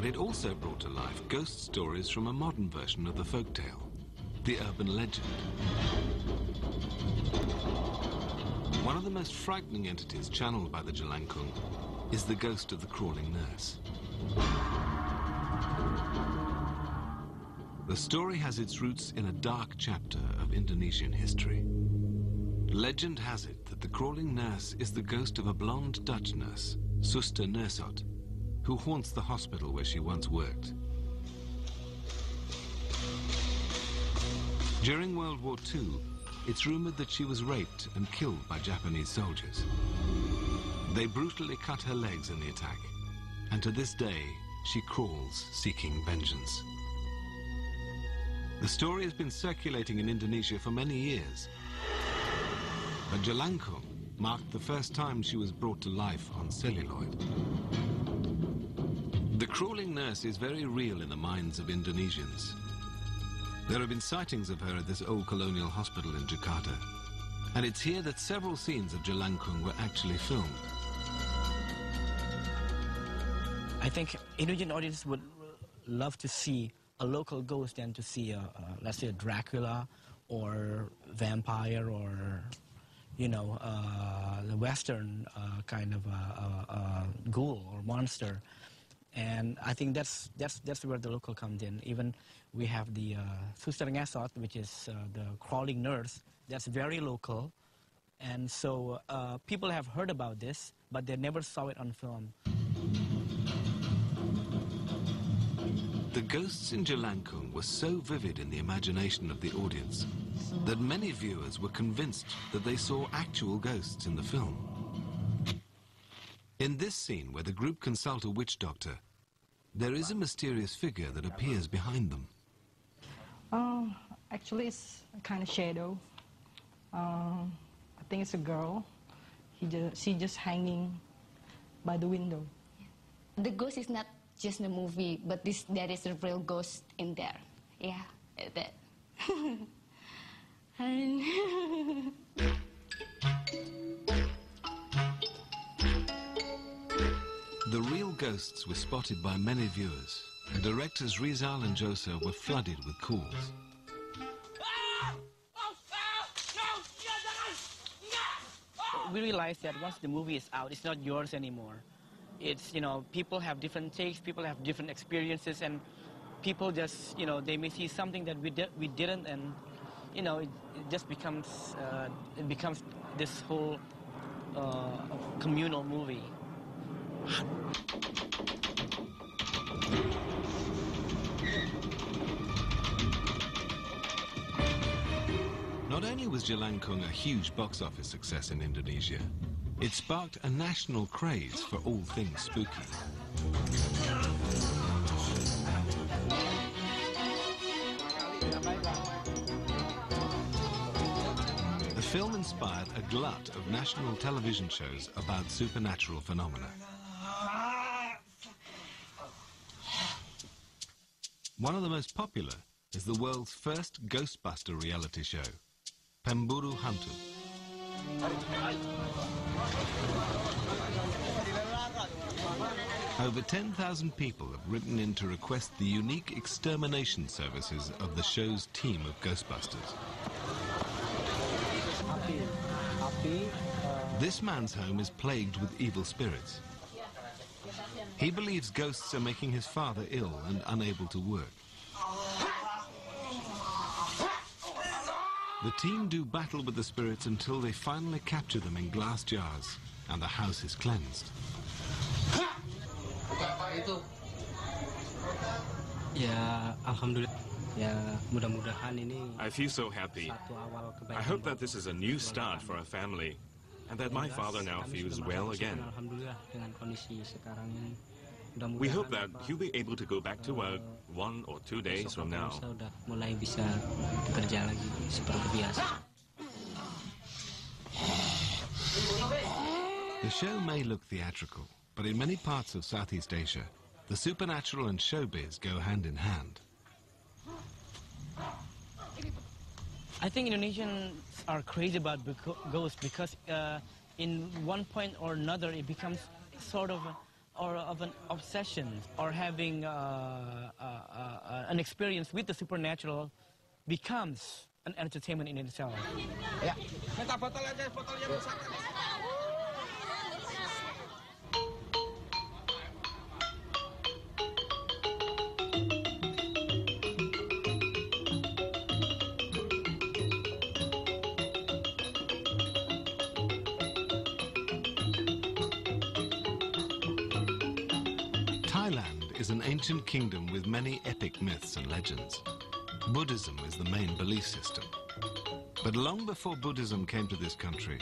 But it also brought to life ghost stories from a modern version of the folktale, the urban legend. One of the most frightening entities channeled by the Jelangkung is the ghost of the crawling nurse. The story has its roots in a dark chapter of Indonesian history. Legend has it that the crawling nurse is the ghost of a blonde Dutch nurse, Suster Nursot, who haunts the hospital where she once worked. During World War II, it's rumored that she was raped and killed by Japanese soldiers. They brutally cut her legs in the attack, and to this day, she crawls seeking vengeance. The story has been circulating in Indonesia for many years, but Jelangkung marked the first time she was brought to life on celluloid. The crawling nurse is very real in the minds of Indonesians. There have been sightings of her at this old colonial hospital in Jakarta, and it's here that several scenes of Jelangkung were actually filmed. I think Indonesian audience would love to see a local ghost than to see let's say a Dracula or vampire or, you know, the Western kind of ghoul or monster. And I think that's where the local comes in. Even we have the Suster Ngesot, which is the crawling nurse. That's very local. And so people have heard about this, but they never saw it on film. The ghosts in Jelangkung were so vivid in the imagination of the audience that many viewers were convinced that they saw actual ghosts in the film. In this scene, where the group consult a witch doctor, there is a mysterious figure that appears behind them. Actually, it's a kind of shadow. I think it's a girl. She's just hanging by the window. The ghost is not just a movie, but there is a real ghost in there. Yeah, that. The real ghosts were spotted by many viewers, and directors Rizal and Josa were flooded with calls. We realized that once the movie is out, it's not yours anymore. It's, you know, people have different takes, people have different experiences, and people just, you know, they may see something that we didn't, and, you know, it just becomes, this whole communal movie. Not only was Jelangkung a huge box office success in Indonesia, it sparked a national craze for all things spooky. The film inspired a glut of national television shows about supernatural phenomena. One of the most popular is the world's first Ghostbuster reality show, Pemburu Hantu. Over 10,000 people have written in to request the unique extermination services of the show's team of Ghostbusters. This man's home is plagued with evil spirits. He believes ghosts are making his father ill and unable to work. The team do battle with the spirits until they finally capture them in glass jars, and the house is cleansed. I feel so happy. I hope that this is a new start for our family, and that my father now feels well again. We hope that he'll be able to go back to work 1 or 2 days from now. The show may look theatrical, but in many parts of Southeast Asia, the supernatural and showbiz go hand in hand. I think Indonesians are crazy about ghosts because in one point or another it becomes sort of or of an obsession or having an experience with the supernatural becomes an entertainment in itself. Ya. Thailand is an ancient kingdom with many epic myths and legends. Buddhism is the main belief system. But long before Buddhism came to this country,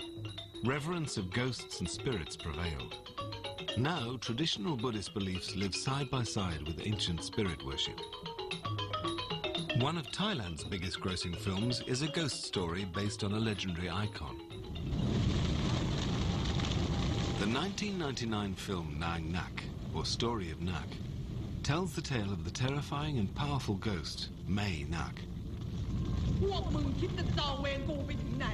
reverence of ghosts and spirits prevailed. Now, traditional Buddhist beliefs live side by side with ancient spirit worship. One of Thailand's biggest grossing films is a ghost story based on a legendary icon. The 1999 film Nang Nak, or Story of Nak, tells the tale of the terrifying and powerful ghost, Mae Nak. พวกมึงคิดจะจองเวรกูไปถึงไหน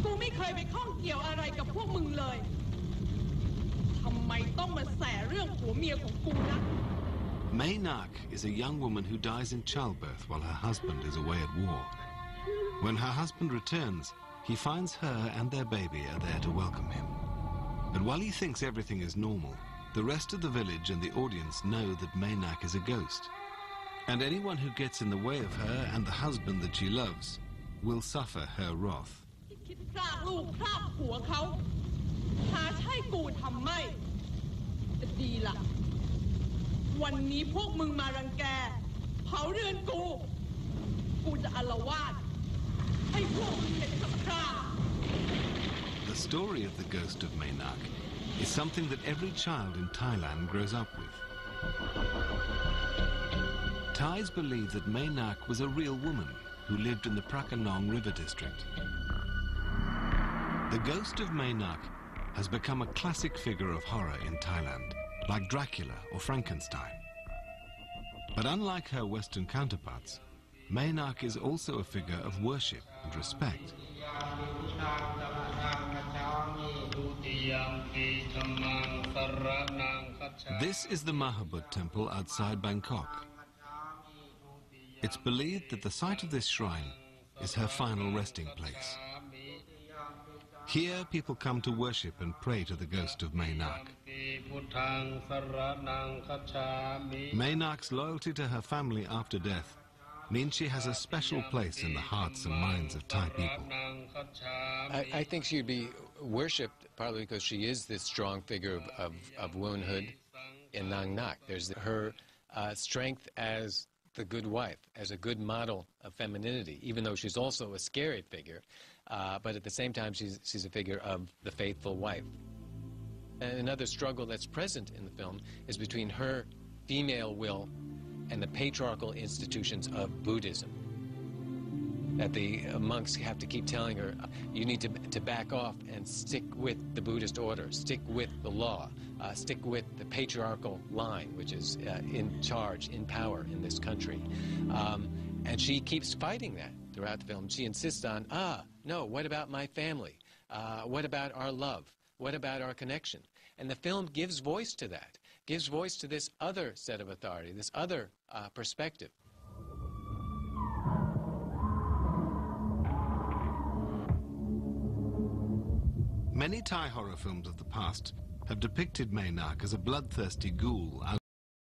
กูไม่เคยไปข้องเกี่ยวอะไรกับพวกมึงเลยทำไมต้องมาแสเรื่องผัวเมียของกูนะ Mae Nak is a young woman who dies in childbirth while her husband is away at war. When her husband returns, he finds her and their baby are there to welcome him. But while he thinks everything is normal, the rest of the village and the audience know that Mae Nak is a ghost. And anyone who gets in the way of her and the husband that she loves will suffer her wrath. คิดพรากลูกพรากผัวเขาหาใช่กูทำไม่แต่ดีล่ะวันนี้พวกมึงมารังแกเผาเรือนกูกูจะอาละวาดให้พวกมึงเห็นกับตา The story of the ghost of Mae Nak is something that every child in Thailand grows up with. Thais believe that Mae Nak was a real woman who lived in the Prakanong River district. The ghost of Mae Nak has become a classic figure of horror in Thailand, like Dracula or Frankenstein. But unlike her Western counterparts, Mae Nak is also a figure of worship and respect. This is the Mahabut temple outside Bangkok. It's believed that the site of this shrine is her final resting place. Here people come to worship and pray to the ghost of Mae Nak. Mae Nak's loyalty to her family after death means she has a special place in the hearts and minds of Thai people. I think she'd be worshipped partly because she is this strong figure of womanhood in Nang Nak. There's her strength as the good wife, as a good model of femininity, even though she's also a scary figure, but at the same time she's a figure of the faithful wife. And another struggle that's present in the film is between her female will and the patriarchal institutions of Buddhism. That the monks have to keep telling her, you need to back off and stick with the Buddhist order, stick with the law, stick with the patriarchal line, which is in charge, in power in this country. And she keeps fighting that throughout the film. She insists on, no, what about my family? What about our love? What about our connection? And the film gives voice to that, gives voice to this other set of authority, this other perspective. Many Thai horror films of the past have depicted Mae Nak as a bloodthirsty ghoul out